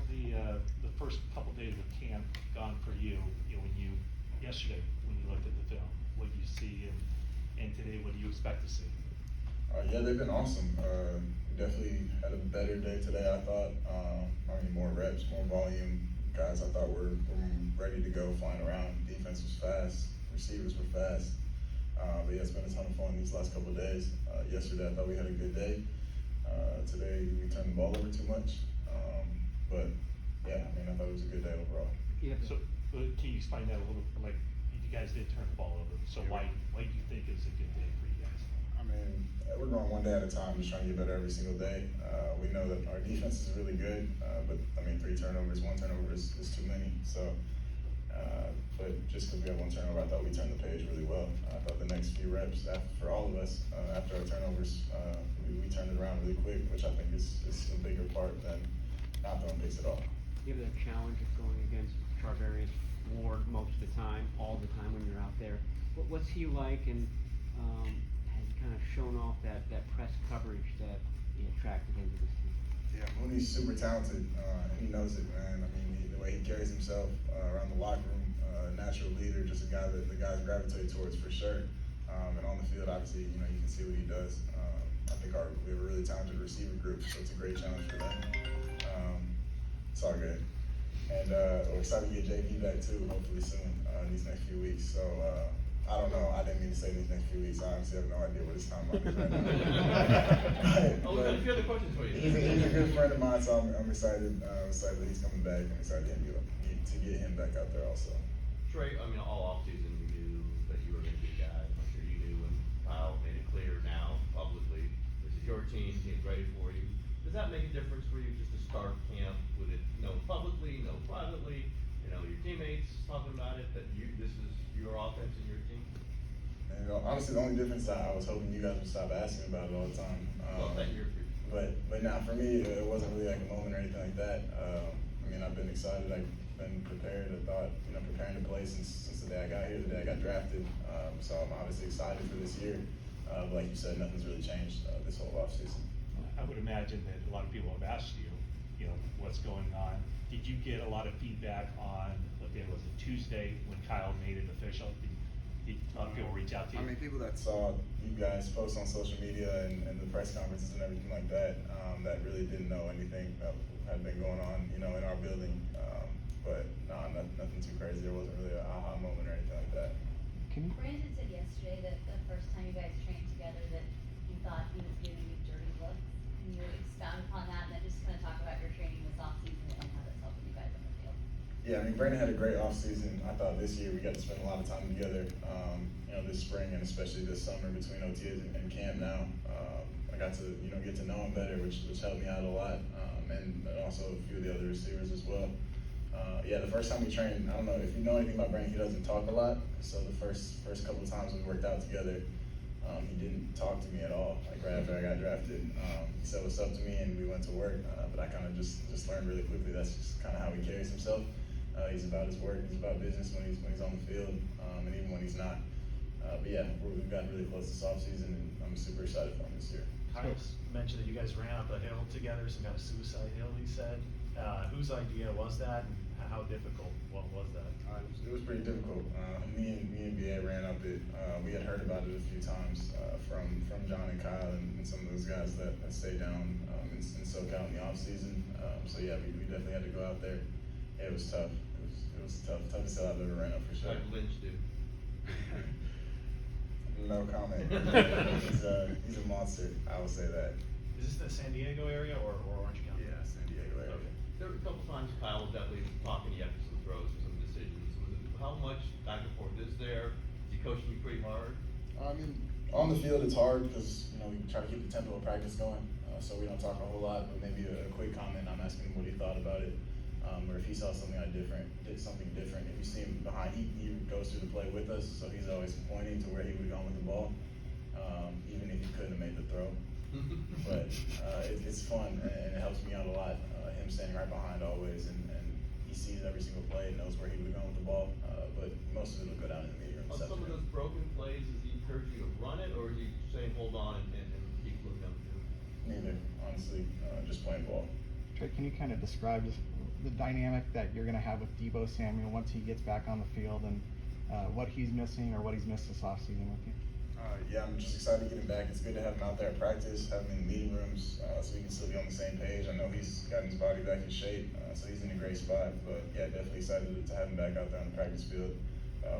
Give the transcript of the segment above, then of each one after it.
the first couple days of camp gone for you? You know, yesterday when you looked at the film, what do you see, and today what do you expect to see? Yeah, they've been awesome. We definitely had a better day today, I thought. More reps, more volume. Guys, I thought were ready to go, flying around. Defense was fast. Receivers were fast. But yeah, it's been a ton of fun these last couple of days. Yesterday, I thought we had a good day. Today, we turned the ball over too much. But yeah, I thought it was a good day overall. Yeah. So, can you explain that a little? Like, you guys did turn the ball over. So why do you think it's a good day for you guys? We're going one day at a time, just trying to get better every single day. We know that our defense is really good, but 3 turnovers, 1 turnover is too many. So, but just because we have 1 turnover, I thought we turned the page really well. I thought the next few reps for all of us after our turnovers, we turned it around really quick, which I think is a bigger part than not throwing picks at all. You have that challenge of going against Tarvaris Ward most of the time, all the time when you're out there. What's he like, and has he kind of shown off that press coverage that he attracted into this team? Yeah, Mooney's super talented, and he knows it, man. The way he carries himself around the locker room, natural leader, just a guy that the guys gravitate towards for sure. And on the field, obviously, you can see what he does. I think we have a really talented receiver group, so it's a great challenge for them. It's all good. And we're excited to get JP back too, hopefully soon, in these next few weeks. So I don't know. I didn't mean to say these next few weeks. I honestly have no idea what his timeline is right now. We got a few other questions for you. He's a good friend of mine, so I'm excited. Excited that he's coming back. I'm excited to get him back out there also. Trey, all offseason you knew that you were going to be a guy. I'm sure you knew, and Kyle made it clear now publicly. This is your team. Team's ready for you. Does that make a difference for you just to start camp with it known publicly, known privately? Your teammates talking about it, that this is your offense and your team? And honestly, the only difference I was hoping you guys would stop asking about it all the time. But now for me, it wasn't really like a moment or anything like that. I've been excited. I've been prepared. I thought, preparing to play since the day I got here, the day I got drafted. So I'm obviously excited for this year. But like you said, nothing's really changed this whole offseason. I would imagine that a lot of people have asked you, what's going on. Did you get a lot of feedback on, was it Tuesday when Kyle made it official? Did a lot of people reach out to you? People that saw you guys post on social media and the press conferences and everything like that, that really didn't know anything that had been going on, in our building. But no, nothing too crazy. There wasn't really an aha moment or anything like that. Brandon said yesterday that the first time you guys trained together that you thought he was giving you dirty looks. Can you expound upon that and then just kind of talk about your training this offseason and how that's helping you guys on the field? Yeah, Brandon had a great offseason. I thought this year we got to spend a lot of time together, this spring and especially this summer between OTAs and camp now. I got to, get to know him better, which helped me out a lot, and also a few of the other receivers as well. The first time we trained, I don't know if you know anything about Brandon, he doesn't talk a lot. So the first couple of times we worked out together, he didn't talk to me at all. Like right after I got drafted, he said what's up to me and we went to work. But I kind of just learned really quickly that's just kind of how he carries himself. He's about his work, he's about business when he's on the field, and even when he's not. But yeah, we've gotten really close this offseason, and I'm super excited for him this year. Kyle mentioned that you guys ran up a hill together, some kind of suicide hill, he said. Whose idea was that, and how difficult was that? It was pretty difficult. Me and BA ran up it. We had heard about it a few times from John and Kyle and some of those guys that stayed down in SoCal in the offseason. So yeah, we definitely had to go out there. It was tough. It was toughest hill I've ever ran up for sure. Like Lynch did. No comment. He's a monster. I will say that. Is this the San Diego area or Orange County? Yeah, San Diego area. Okay. There were a couple times Kyle was definitely talking to you after some throws or some decisions. How much back and forth is there? Is he coaching you pretty hard? On the field it's hard because we try to keep the tempo of practice going, so we don't talk a whole lot. But maybe a quick comment. I'm asking him what he thought about it, or if he saw something did something different. If you see him behind, he goes through the play with us, so he's always pointing to where he would have gone with the ball, even if he couldn't have made the throw. But it's fun and it helps me out a lot. Him standing right behind always, and he sees every single play and knows where he would have gone with the ball. But most of it will go down in the media room. On some of those broken plays, is he encourage you to run it, or is he saying hold on and keep looking up the field? Neither, honestly, just playing ball. Trey, can you kind of describe just the dynamic that you're gonna have with Deebo Samuel once he gets back on the field, and what he's missing or what he's missed this offseason with you? Yeah, I'm just excited to get him back. It's good to have him out there at practice, have him in the meeting rooms, so we can still be on the same page. I know he's gotten his body back in shape, so he's in a great spot. But yeah, definitely excited to have him back out there on the practice field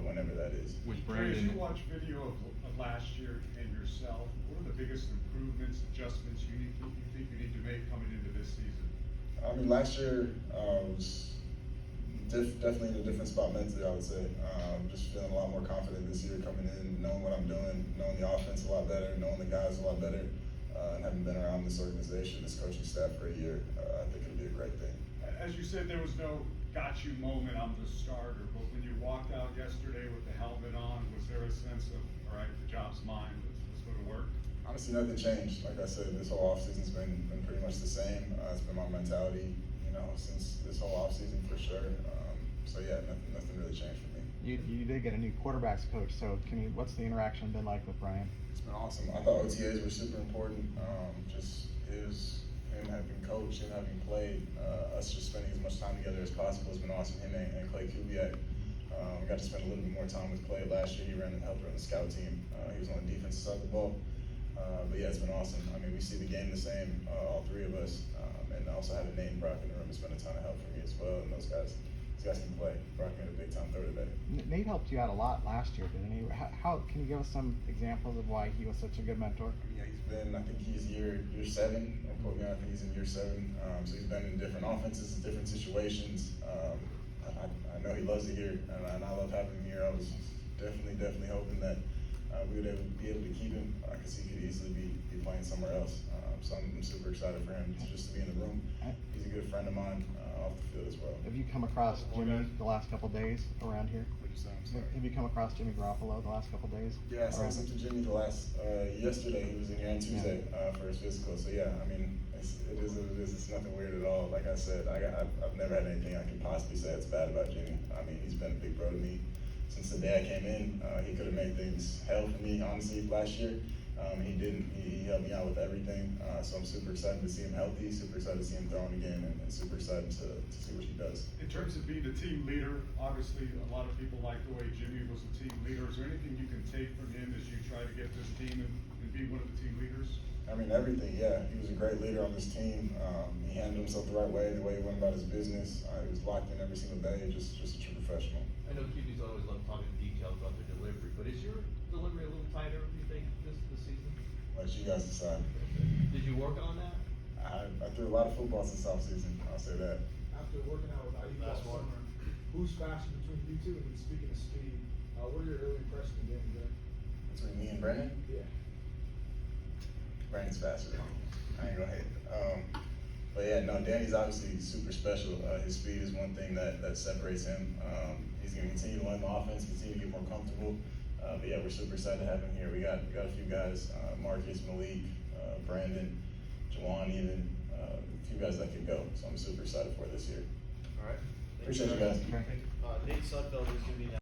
whenever that is. With Trey, as you watch video of last year and yourself, what are the biggest improvements, adjustments you think you need to make coming into this season? I mean, last year was definitely in a different spot mentally, I would say. Just feeling a lot more confident this year coming in, knowing what I'm doing, knowing the offense a lot better, knowing the guys a lot better, and having been around this organization, this coaching staff for a year, I think it'll be a great thing. As you said, there was no got you moment on the starter, but when you walked out yesterday with the helmet on, was there a sense of, all right, the job's mine, let's go to work? Honestly, nothing changed. Like I said, this whole offseason's been pretty much the same. It's been my mentality, since this whole offseason for sure. So yeah, nothing really changed for me. You did get a new quarterbacks coach, so what's the interaction been like with Brian? It's been awesome. I thought OTAs were super important. Just him having coached, him having played, us just spending as much time together as possible has been awesome. Him and Clay Kubiak. We got to spend a little bit more time with Clay last year. He helped run the scout team. He was on the defensive side of the ball. But yeah, it's been awesome. I mean, we see the game the same, all three of us. And also having Nate and Brock in the room has been a ton of help for me as well. And those guys can play. Brock made a big time throw today. Nate helped you out a lot last year, didn't he? How can you give us some examples of why he was such a good mentor? Yeah, I think he's year 7. Don't quote me on it, I think he's in year 7. So he's been in different offenses, different situations. I know he loves it here, and I love having him here. I was definitely hoping that we would be able to keep him, because he could easily be playing somewhere else. So I'm super excited for him just to be in the room. He's a good friend of mine off the field as well. Have you come across Jimmy the last couple days around here? What'd you say? I'm sorry. Have you come across Jimmy Garoppolo the last couple days? Yeah, I saw around? something to Jimmy yesterday. He was in here on Tuesday for his physical. So yeah, I mean, it is what it is. It's nothing weird at all. Like I said, I've never had anything I can possibly say that's bad about Jimmy. I mean, he's been a big bro to me since the day I came in. He could have made things hell for me, honestly, last year. He didn't. He helped me out with everything. So I'm super excited to see him healthy, super excited to see him throwing again, and super excited to see what he does. In terms of being the team leader, obviously a lot of people like the way Jimmy was the team leader. Is there anything you can take from him as you try to get this team and be one of the team leaders? I mean, everything, yeah. He was a great leader on this team. He handled himself the right way, the way he went about his business. He was locked in every single day, just a true professional. I know QBs always love talking details about their delivery, but is your delivery a little tighter, do you think, this season? Let you guys decide. Did you work on that? I threw a lot of football since offseason, I'll say that. After working out with Aiyuk last summer, who's faster between you two? And speaking of speed, what are your early impressions of Danny Gray? Between me and Brandon, Yeah. Brandon's faster than me. I ain't gonna hate. But yeah, no, Danny's obviously super special. His speed is one thing that separates him. He's gonna continue to learn the offense, continue to get more comfortable. But yeah, we're super excited to have him here. We got a few guys, Marcus, Malik, Brandon, Jawan even, a few guys that could go. So I'm super excited for it this year. All right. Appreciate you guys. Okay. Nate Sudfeld is gonna be